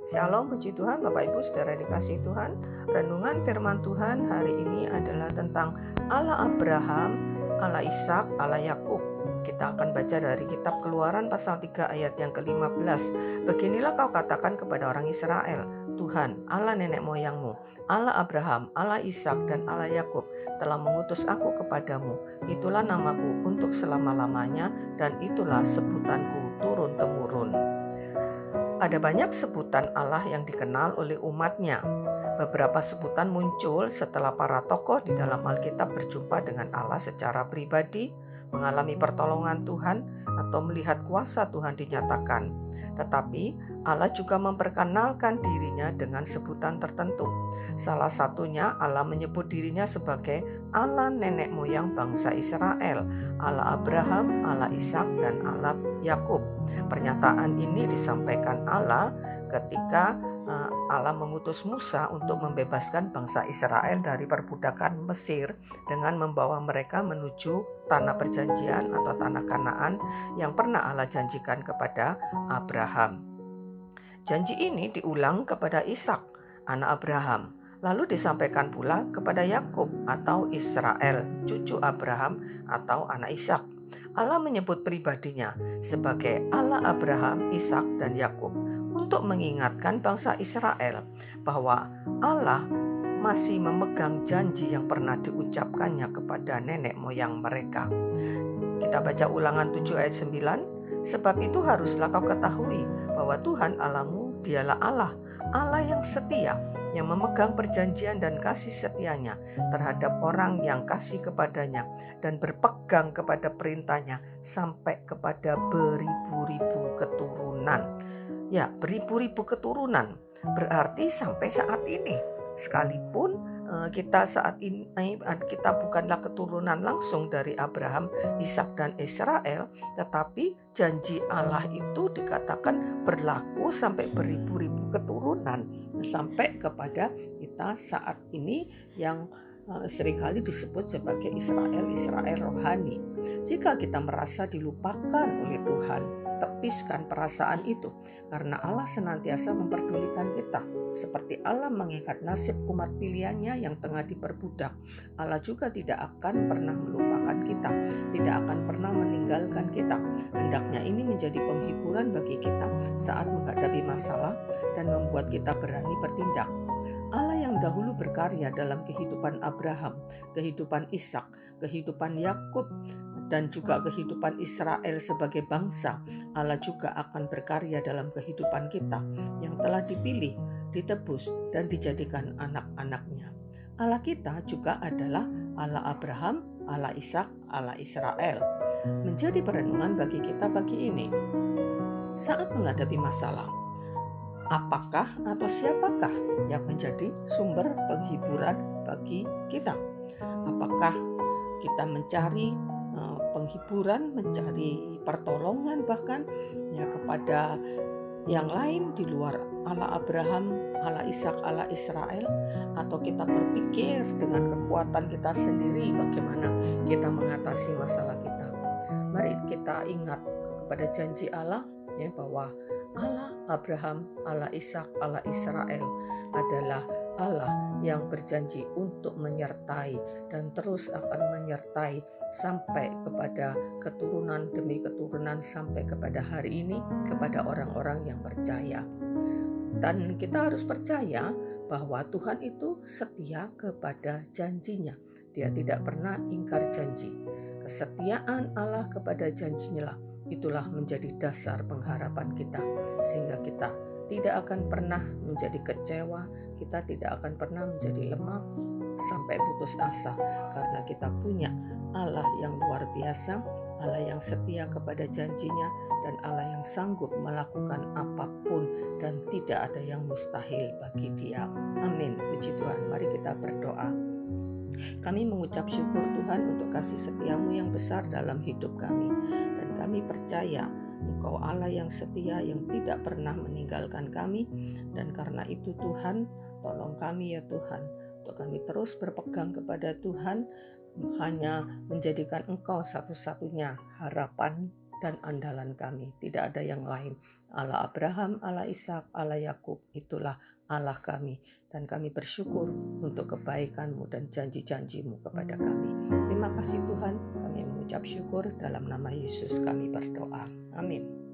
Shalom, puji Tuhan, Bapak Ibu Saudara dikasihi Tuhan. Renungan firman Tuhan hari ini adalah tentang Allah Abraham, Allah Ishak, Allah Yakub. Kita akan baca dari kitab Keluaran pasal 3 ayat yang ke-15. Beginilah kau katakan kepada orang Israel, Tuhan, Allah nenek moyangmu, Allah Abraham, Allah Ishak dan Allah Yakub telah mengutus aku kepadamu. Itulah namaku untuk selama-lamanya dan itulah sebutanku turun-temurun. Ada banyak sebutan Allah yang dikenal oleh umatnya. Beberapa sebutan muncul setelah para tokoh di dalam Alkitab berjumpa dengan Allah secara pribadi, mengalami pertolongan Tuhan, atau melihat kuasa Tuhan dinyatakan. Tetapi Allah juga memperkenalkan dirinya dengan sebutan tertentu. Salah satunya Allah menyebut dirinya sebagai Allah nenek moyang bangsa Israel, Allah Abraham, Allah Ishak, dan Allah Yakub. Pernyataan ini disampaikan Allah ketika Allah mengutus Musa untuk membebaskan bangsa Israel dari perbudakan Mesir dengan membawa mereka menuju tanah perjanjian atau tanah Kanaan yang pernah Allah janjikan kepada Abraham. Janji ini diulang kepada Ishak, anak Abraham, lalu disampaikan pula kepada Yakub atau Israel, cucu Abraham atau anak Ishak. Allah menyebut pribadinya sebagai Allah Abraham, Ishak, dan Yakub untuk mengingatkan bangsa Israel bahwa Allah masih memegang janji yang pernah diucapkannya kepada nenek moyang mereka. Kita baca Ulangan 7 ayat 9. Sebab itu haruslah kau ketahui bahwa Tuhan Allahmu dialah Allah, Allah yang setia, yang memegang perjanjian dan kasih setianya terhadap orang yang kasih kepadanya dan berpegang kepada perintahnya sampai kepada beribu-ribu keturunan. Ya, beribu-ribu keturunan berarti sampai saat ini. Sekalipun kita saat ini kita bukanlah keturunan langsung dari Abraham, Ishak, dan Israel, tetapi janji Allah itu dikatakan berlaku sampai beribu-ribu keturunan sampai kepada kita saat ini yang seringkali disebut sebagai Israel rohani. Jika kita merasa dilupakan oleh Tuhan, tepiskan perasaan itu, karena Allah senantiasa memperdulikan kita. Seperti Allah mengingat nasib umat pilihannya yang tengah diperbudak, Allah juga tidak akan pernah melupakan kita, tidak akan pernah meninggalkan kita. Hendaknya ini menjadi penghiburan bagi kita saat menghadapi masalah dan membuat kita berani bertindak. Allah yang dahulu berkarya dalam kehidupan Abraham, kehidupan Ishak, kehidupan Yakub, dan juga kehidupan Israel sebagai bangsa, Allah juga akan berkarya dalam kehidupan kita yang telah dipilih, ditebus, dan dijadikan anak-anaknya. Allah kita juga adalah Allah Abraham, Allah Ishak, Allah Israel. Menjadi perenungan bagi kita pagi ini. Saat menghadapi masalah, apakah atau siapakah yang menjadi sumber penghiburan bagi kita? Apakah kita mencari penghiburan, mencari pertolongan bahkan ya kepada yang lain di luar Allah Abraham, Allah Ishak, Allah Israel, atau kita berpikir dengan kekuatan kita sendiri bagaimana kita mengatasi masalah kita? Mari kita ingat kepada janji Allah ya, bahwa Allah Abraham, Allah Ishak, Allah Israel adalah Allah yang berjanji untuk menyertai dan terus akan menyertai sampai kepada keturunan demi keturunan sampai kepada hari ini kepada orang-orang yang percaya. Dan kita harus percaya bahwa Tuhan itu setia kepada janjinya. Dia tidak pernah ingkar janji. Kesetiaan Allah kepada janjinya lah, itulah menjadi dasar pengharapan kita, sehingga kita tidak akan pernah menjadi kecewa, kita tidak akan pernah menjadi lemah sampai putus asa, karena kita punya Allah yang luar biasa, Allah yang setia kepada janjinya, dan Allah yang sanggup melakukan apapun dan tidak ada yang mustahil bagi Dia. Amin. Puji Tuhan. Mari kita berdoa. Kami mengucap syukur Tuhan untuk kasih setiamu yang besar dalam hidup kami, dan kami percaya Engkau Allah yang setia yang tidak pernah meninggalkan kami. Dan karena itu Tuhan, tolong kami ya Tuhan, untuk kami terus berpegang kepada Tuhan, hanya menjadikan Engkau satu-satunya harapan dan andalan kami. Tidak ada yang lain. Allah Abraham, Allah Ishak, Allah Yakub, itulah Allah kami. Dan kami bersyukur untuk kebaikan-Mu dan janji-janji-Mu kepada kami. Terima kasih Tuhan, kami mengucap syukur dalam nama Yesus kami berdoa. Amin.